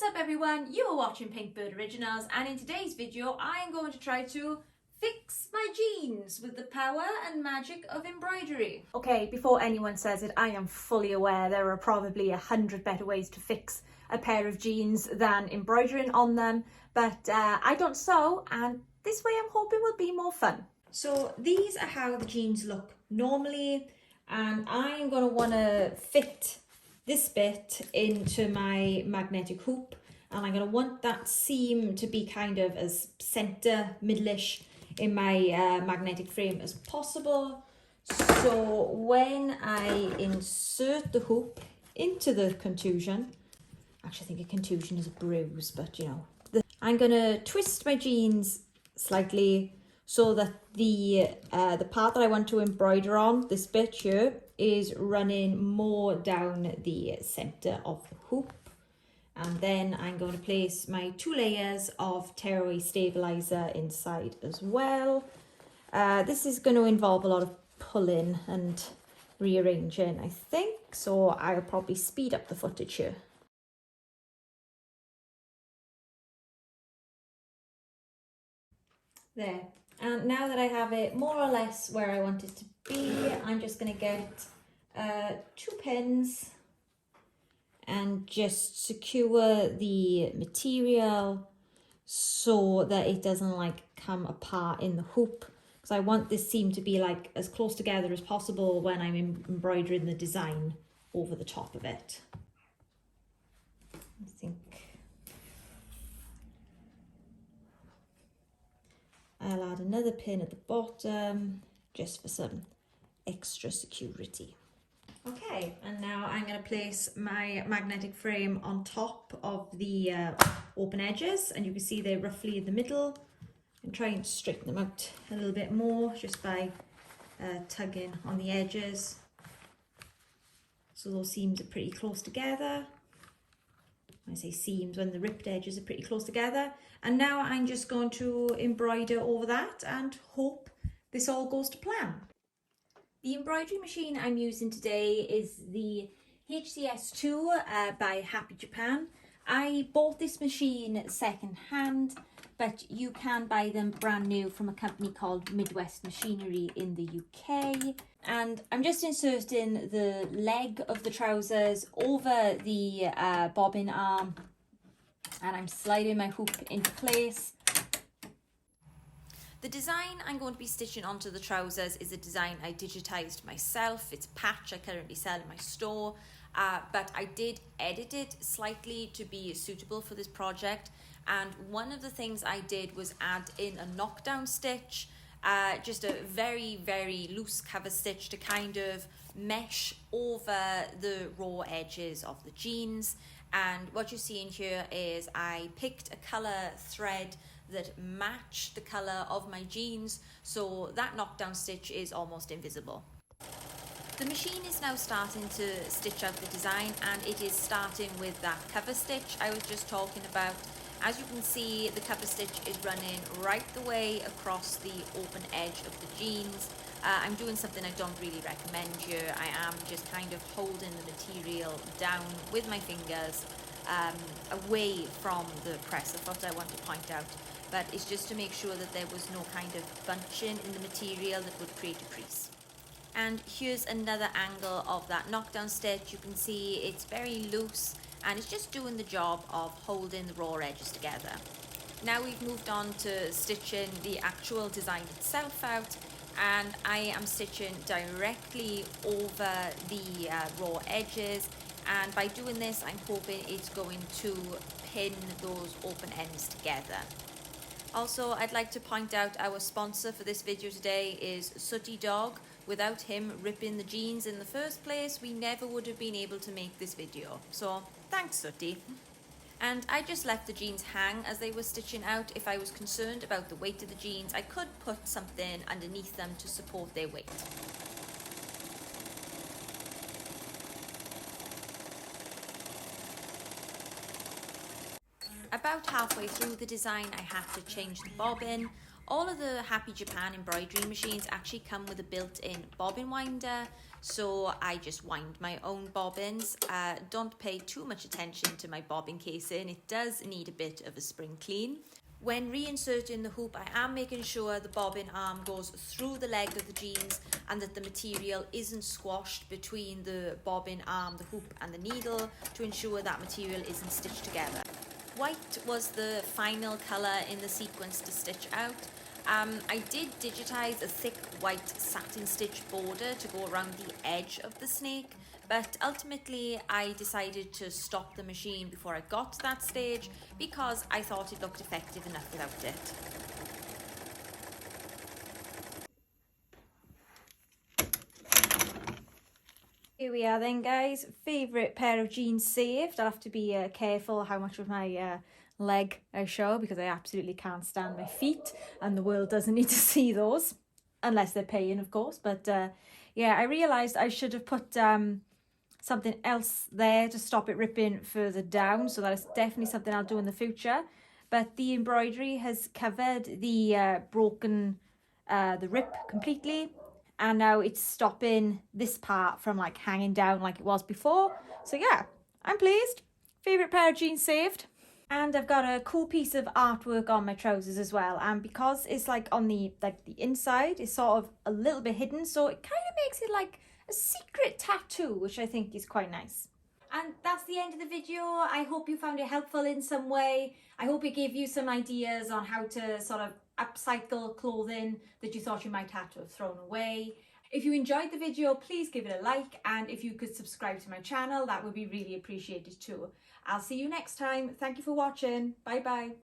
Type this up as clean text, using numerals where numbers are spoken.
What's up everyone, you are watching Pinkbird Originals, and in today's video I am going to try to fix my jeans with the power and magic of embroidery. Okay, before anyone says it, I am fully aware there are probably 100 better ways to fix a pair of jeans than embroidering on them, but I don't sew, and this way I'm hoping will be more fun. So these are how the jeans look normally, and I'm going to want to fit this bit into my magnetic hoop, and I'm going to want that seam to be kind of as centre middle-ish in my magnetic frame as possible. So when I insert the hoop into the contusion, actually I think a contusion is a bruise, but you know, I'm going to twist my jeans slightly so that the part that I want to embroider on, this bit here, is running more down the centre of the hoop. And then I'm going to place my 2 layers of tearaway stabiliser inside as well. This is going to involve a lot of pulling and rearranging, I think, so I'll probably speed up the footage here. There. And now that I have it more or less where I want it to be, I'm just going to get 2 pins and just secure the material so that it doesn't like come apart in the hoop, because I want this seam to be like as close together as possible when I'm embroidering the design over the top of it. I think I'll add another pin at the bottom just for some extra security. Okay, and now I'm going to place my magnetic frame on top of the open edges, and you can see they're roughly in the middle, and try and straighten them out a little bit more just by tugging on the edges. So those seams are pretty close together. I say seams when the ripped edges are pretty close together. And now I'm just going to embroider over that and hope this all goes to plan. The embroidery machine I'm using today is the HCS2 by Happy Japan. I bought this machine second hand, but you can buy them brand new from a company called Midwest Machinery in the UK. And I'm just inserting the leg of the trousers over the bobbin arm, and I'm sliding my hoop into place. The design I'm going to be stitching onto the trousers is a design I digitized myself. It's a patch I currently sell in my store, but I did edit it slightly to be suitable for this project. And one of the things I did was add in a knockdown stitch, just a very, very loose cover stitch to kind of mesh over the raw edges of the jeans. And what you're seeing here is I picked a colour thread that matched the colour of my jeans, so that knockdown stitch is almost invisible. The machine is now starting to stitch out the design, and it is starting with that cover stitch I was just talking about. As you can see, the cover stitch is running right the way across the open edge of the jeans. I'm doing something I don't really recommend here. I am just kind of holding the material down with my fingers away from the presser foot, I want to point out. But it's just to make sure that there was no kind of bunching in the material that would create a crease. And here's another angle of that knockdown stitch. You can see it's very loose, and it's just doing the job of holding the raw edges together. Now we've moved on to stitching the actual design itself out, and I am stitching directly over the raw edges, and by doing this I'm hoping it's going to pin those open ends together. Also, I'd like to point out our sponsor for this video today is Sooty Dog. Without him ripping the jeans in the first place, we never would have been able to make this video. So thanks, Sooty. And I just left the jeans hang as they were stitching out. If I was concerned about the weight of the jeans, I could put something underneath them to support their weight. About halfway through the design, I had to change the bobbin. All of the Happy Japan embroidery machines actually come with a built-in bobbin winder, so I just wind my own bobbins. Don't pay too much attention to my bobbin casing, it does need a bit of a spring clean. When reinserting the hoop, I am making sure the bobbin arm goes through the leg of the jeans and that the material isn't squashed between the bobbin arm, the hoop and the needle to ensure that material isn't stitched together. White was the final colour in the sequence to stitch out. I did digitize a thick white satin stitch border to go around the edge of the snake, but ultimately I decided to stop the machine before I got to that stage because I thought it looked effective enough without it. Here we are then, guys. Favourite pair of jeans saved. I'll have to be careful how much of my leg I show because I absolutely can't stand my feet and the world doesn't need to see those unless they're paying, of course. But yeah, I realised I should have put something else there to stop it ripping further down, so that is definitely something I'll do in the future. But the embroidery has covered the the rip completely, and now it's stopping this part from like hanging down like it was before. So yeah, I'm pleased. Favourite pair of jeans saved. And I've got a cool piece of artwork on my trousers as well, and because it's like on the inside, it's sort of a little bit hidden, so it kind of makes it like a secret tattoo, which I think is quite nice. And that's the end of the video. I hope you found it helpful in some way. I hope it gave you some ideas on how to sort of upcycle clothing that you thought you might have to have thrown away. If you enjoyed the video, please give it a like, and if you could subscribe to my channel, that would be really appreciated too. I'll see you next time. Thank you for watching. Bye bye.